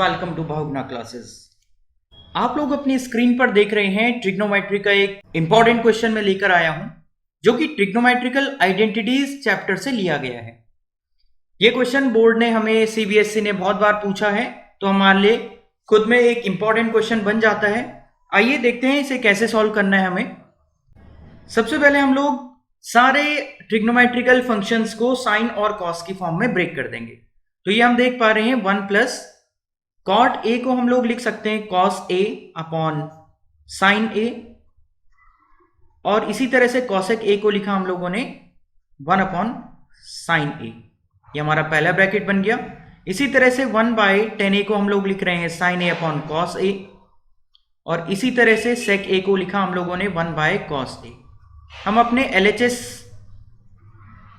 Welcome to Bhavna classes. आप लोग अपनी स्क्रीन पर देख रहे हैं ट्रिग्नोमेट्री का एक इंपॉर्टेंट क्वेश्चन मैं लेकर आया हूं जो कि ट्रिग्नोमेट्रिकल आइडेंटिटीज चैप्टर से लिया गया है। ये क्वेश्चन बोर्ड ने हमें सीबीएसई ने बहुत बार पूछा है, तो हमारे लिए खुद में एक इंपॉर्टेंट क्वेश्चन बन जाता है। आइए देखते हैं इसे कैसे सॉल्व करना है हमें। सबसे पहले हम लोग सारे ट्रिग्नोमेट्रिकल फंक्शंस को साइन और कॉस की फॉर्म में ब्रेक कर देंगे। तो ये हम देख पा रहे हैं 1 प्लस कॉट ए को हम लोग लिख सकते हैं कॉस ए अपॉन साइन ए, और इसी तरह से कॉसेक ए को लिखा हम लोगों ने 1 अपॉन साइन ए। ये हमारा पहला ब्रैकेट बन गया। इसी तरह से 1/tan ए को हम लोग लिख रहे हैं sign A upon cos A, और इसी तरह से सेक ए को लिखा हम लोगों ने 1/cos ए। हम अपने LHS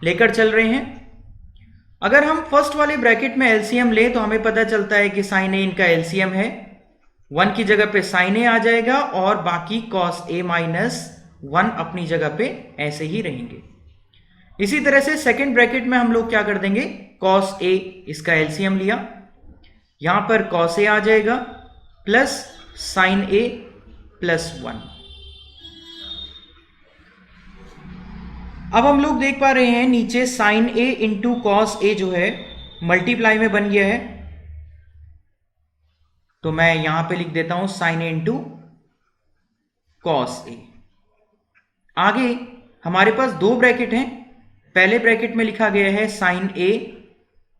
लेकर चल रहे हैं। अगर हम फर्स्ट वाले ब्रैकेट में एलसीएम लें तो हमें पता चलता है कि साइन ए इनका एलसीएम है। 1 की जगह पे साइन ए आ जाएगा और बाकी कॉस ए माइनस 1 अपनी जगह पे ऐसे ही रहेंगे। इसी तरह से सेकंड ब्रैकेट में हम लोग क्या कर देंगे, कॉस ए इसका एलसीएम लिया, यहां पर कॉस ए आ जाएगा प्लस साइन ए प्लस 1। अब हम लोग देख पा रहे हैं नीचे sign A into cos A जो है मल्टीप्लाई में बन गया है, तो मैं यहां पे लिख देता हूं sign A into cos A. आगे हमारे पास 2 ब्रैकेट हैं। पहले ब्रैकेट में लिखा गया है sign A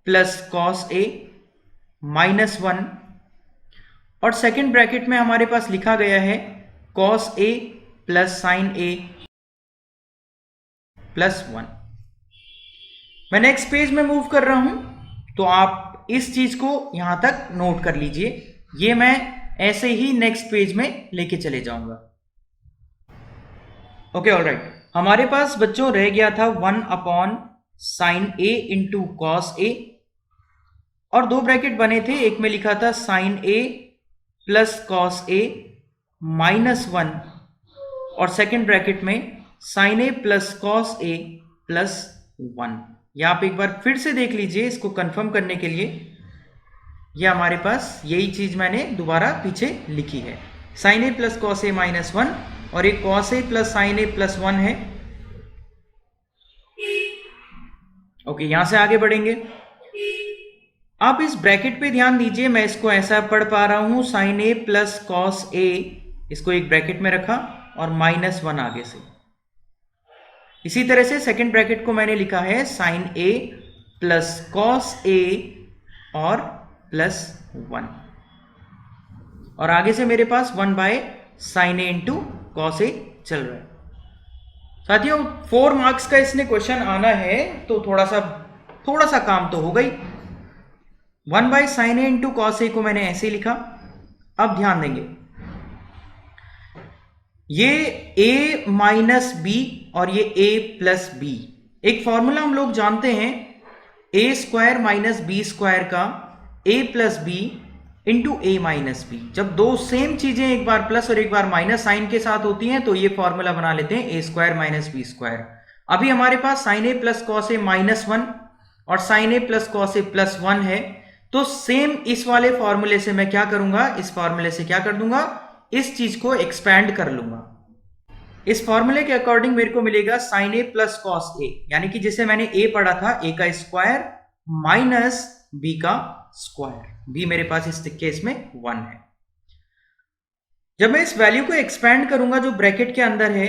plus cos A minus 1, और सेकेंड ब्रैकेट में हमारे पास लिखा गया है cos A plus sign A plus 1। मैं नेक्स्ट पेज में मूव कर रहा हूं, तो आप इस चीज को यहां तक नोट कर लीजिए। ये मैं ऐसे ही नेक्स्ट पेज में लेके चले जाऊंगा। Okay, alright. हमारे पास बच्चों रह गया था 1 upon sine A into cos A, और 2 ब्रैकेट बने थे। एक में लिखा था sign A plus cos A minus 1, और सेकेंड ब्रैकेट में sign A plus cos A plus 1। या आप एक बार फिर से देख लीजिए इसको कंफर्म करने के लिए। यह हमारे पास यही चीज मैंने दोबारा पीछे लिखी है, sign A plus cos A minus 1, और एक cos A plus sign A plus 1 है। ओके, यहां से आगे बढ़ेंगे। आप इस ब्रैकेट पे ध्यान दीजिए, मैं इसको ऐसा पढ़ पा रहा हूं साइन ए प्लस कॉस ए, इसको एक ब्रैकेट में रखा और माइनस 1 आगे से। इसी तरह से सेकंड ब्रैकेट को मैंने लिखा है साइन ए प्लस कॉस ए और प्लस 1, और आगे से मेरे पास 1/sin A into cos A चल रहा है। साथियों 4 मार्क्स का इसने क्वेश्चन आना है, तो थोड़ा सा काम तो हो गई। 1/sin A into cos A को मैंने ऐसे लिखा। अब ध्यान देंगे, ये a माइनस बी और ये a प्लस बी, एक फॉर्मूला हम लोग जानते हैं a square minus b square का a plus b into a minus b. जब 2 सेम चीजें एक बार प्लस और एक बार माइनस साइन के साथ होती हैं तो ये फॉर्मूला बना लेते हैं a square minus b square. अभी हमारे पास sine A plus cos A minus 1 और sine A plus cos A plus 1 है, तो सेम इस वाले फॉर्मूले से मैं क्या करूंगा, इस फॉर्मूले से क्या कर दूंगा, इस चीज को एक्सपैंड कर लूंगा। इस फॉर्मूले के अकॉर्डिंग मेरे को मिलेगा साइन ए प्लस कॉस ए, यानी कि जिसे मैंने ए पढ़ा था ए का स्क्वायर माइनस बी का स्क्वायर। बी मेरे पास इस केस में 1 है। जब मैं इस वैल्यू को एक्सपैंड करूंगा जो ब्रैकेट के अंदर है,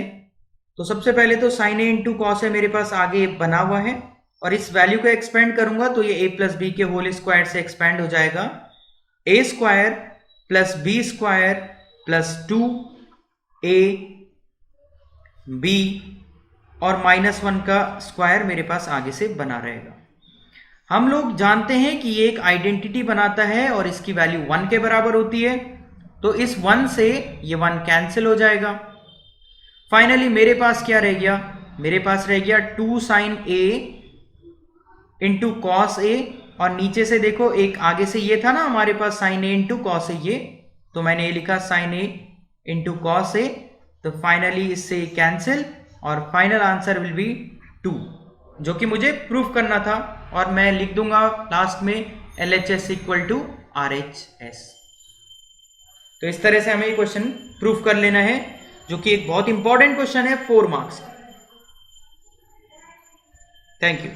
तो सबसे पहले तो sign A into cos A मेरे पास आगे बना हुआ है, और इस वैल्यू को एक्सपेंड करूंगा तो ये a प्लस बी के होल स्क्वायर से एक्सपेंड हो जाएगा। a square plus b square plus 2a b और माइनस 1 का स्क्वायर मेरे पास आगे से बना रहेगा। हम लोग जानते हैं कि ये एक आइडेंटिटी बनाता है और इसकी वैल्यू 1 के बराबर होती है, तो इस 1 से ये 1 कैंसिल हो जाएगा। फाइनली मेरे पास क्या रह गया, मेरे पास रह गया 2 sign a into cos A, और नीचे से देखो एक आगे से ये था ना हमारे पास sine A into cos A, ये तो मैंने ये लिखा sign A into cos A, तो फाइनली इससे कैंसिल और फाइनल आंसर विल बी 2, जो कि मुझे प्रूफ करना था। और मैं लिख दूंगा लास्ट में LHS इक्वल टू RHS। तो इस तरह से हमें ये क्वेश्चन प्रूफ कर लेना है, जो कि एक बहुत इंपॉर्टेंट क्वेश्चन है 4 मार्क्स का। Thank you.